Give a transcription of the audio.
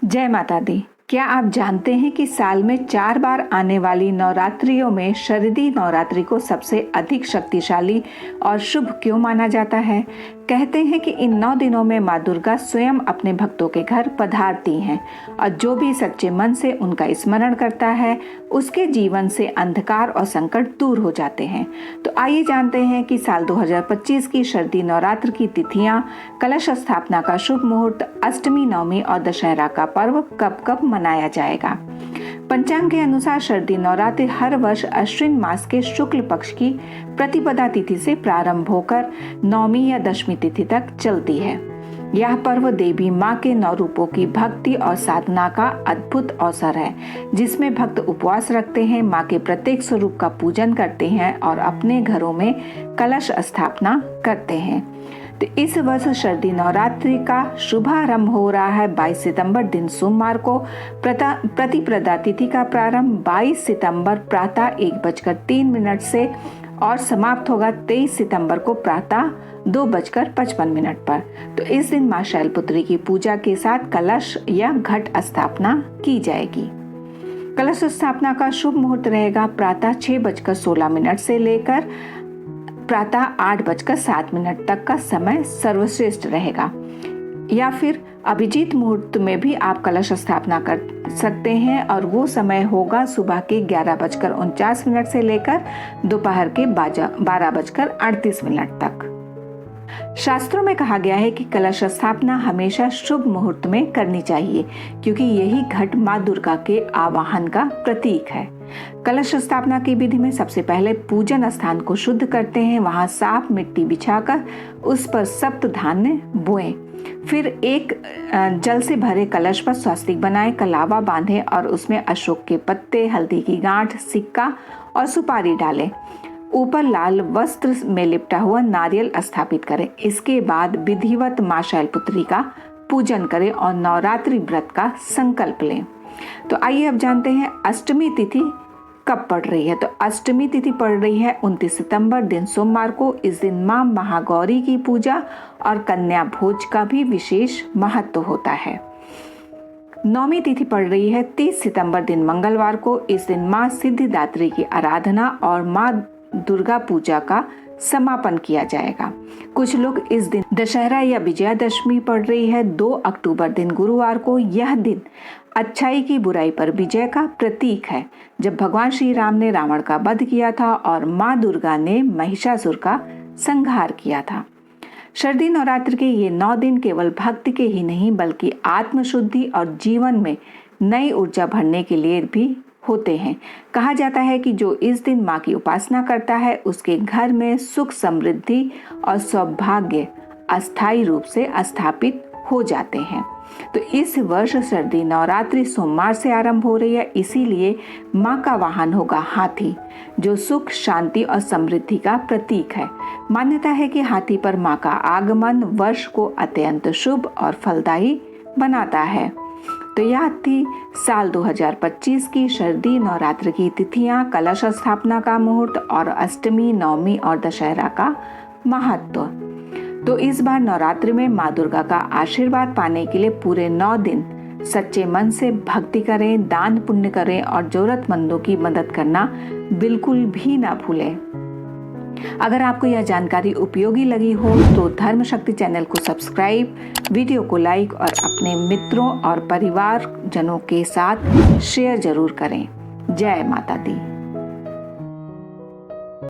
जय माता दी। क्या आप जानते हैं कि साल में 4 बार आने वाली नवरात्रियों में शरदी नवरात्रि को सबसे अधिक शक्तिशाली और शुभ क्यों माना जाता है? कहते हैं कि इन 9 दिनों में माँ दुर्गा स्वयं अपने भक्तों के घर पधारती हैं और जो भी सच्चे मन से उनका स्मरण करता है उसके जीवन से अंधकार और संकट दूर हो जाते हैं। तो आइए जानते हैं कि साल 2025 की शरदी नवरात्र की तिथियां, कलश स्थापना का शुभ मुहूर्त, अष्टमी, नवमी और दशहरा का पर्व कब कब मनाया जाएगा। पंचांग के अनुसार शरदी नवरात्रि हर वर्ष अश्विन मास के शुक्ल पक्ष की प्रतिपदा तिथि से प्रारंभ होकर नवमी या दशमी तिथि तक चलती है। यह पर्व देवी माँ के 9 रूपों की भक्ति और साधना का अद्भुत अवसर है, जिसमें भक्त उपवास रखते हैं, माँ के प्रत्येक स्वरूप का पूजन करते हैं और अपने घरों में कलश स्थापना करते हैं। तो इस वर्ष शरदी नवरात्रि का शुभारंभ हो रहा है 22 सितंबर दिन सोमवार को। प्रतिपदा तिथि का प्रारंभ 22 सितंबर प्रातः 1:03 से और समाप्त होगा 23 सितंबर को प्रातः 2:55 पर। तो इस दिन मां शैलपुत्री की पूजा के साथ कलश या घट स्थापना की जाएगी। कलश स्थापना का शुभ मुहूर्त रहेगा प्रातः 6:16 से लेकर प्रातः 8:07 तक का समय सर्वश्रेष्ठ रहेगा। या फिर अभिजीत मुहूर्त में भी आप कलश स्थापना कर सकते हैं और वो समय होगा सुबह के 11:49 से लेकर दोपहर के 12:38 तक। शास्त्रों में कहा गया है कि कलश स्थापना हमेशा शुभ मुहूर्त में करनी चाहिए, क्योंकि यही घट माँ दुर्गा के आवाहन का प्रतीक है। कलश स्थापना की विधि में सबसे पहले पूजन स्थान को शुद्ध करते हैं, वहां साफ मिट्टी बिछाकर उस पर सप्त धान्य बोएं। फिर एक जल से भरे कलश पर स्वास्तिक बनाएं, कलावा बांधें और उसमें अशोक के पत्ते, हल्दी की गांठ, सिक्का और सुपारी डालें। ऊपर लाल वस्त्र में लिपटा हुआ नारियल स्थापित करें। इसके बाद विधिवत मां शैलपुत्री का पूजन करें और नवरात्रि व्रत का संकल्प लें। तो आइए अब जानते हैं अष्टमी तिथि कब पड़ रही है। तो अष्टमी तिथि पड़ रही है 29 सितंबर दिन सोमवार को। इस दिन मां महागौरी की पूजा और कन्या भोज का भी विशेष महत्व होता है। नवमी तिथि पड़ रही है 30 सितंबर दिन मंगलवार को। इस दिन मां सिद्धिदात्री की आराधना और मां दुर्गा पूजा का समापन किया जाएगा। कुछ लोग इस दिन दशहरा या विजयादशमी पड़ रही है 2 अक्टूबर दिन गुरुवार को। यह दिन अच्छाई की बुराई पर विजय का प्रतीक है, जब भगवान श्री राम ने रावण का वध किया था और माँ दुर्गा ने महिषासुर का संहार किया था। शरदी नवरात्र के ये 9 दिन केवल भक्ति के ही नहीं बल्कि आत्मशुद्धि और जीवन में नई ऊर्जा भरने के लिए भी होते हैं। कहा जाता है कि जो इस दिन माँ की उपासना करता है उसके घर में सुख, समृद्धि और सौभाग्य अस्थायी रूप से स्थापित हो जाते हैं। तो इस वर्ष शरदी नवरात्रि सोमवार से आरंभ हो रही है, इसीलिए माँ का वाहन होगा हाथी, जो सुख, शांति और समृद्धि का प्रतीक है। मान्यता है कि हाथी पर माँ का आगमन वर्ष को अत्यंत शुभ और फलदायी बनाता है। तो यह थी साल 2025 की शरदी नवरात्र की तिथियां, कलश स्थापना का मुहूर्त और अष्टमी, नवमी और दशहरा का महत्व। तो इस बार नवरात्रि में माँ दुर्गा का आशीर्वाद पाने के लिए पूरे 9 दिन सच्चे मन से भक्ति करें, दान पुण्य करें और जरूरतमंदों की मदद करना बिल्कुल भी ना भूलें। अगर आपको यह जानकारी उपयोगी लगी हो तो धर्म शक्ति चैनल को सब्सक्राइब, वीडियो को लाइक और अपने मित्रों और परिवार जनों के साथ शेयर जरूर करें। जय माता दी।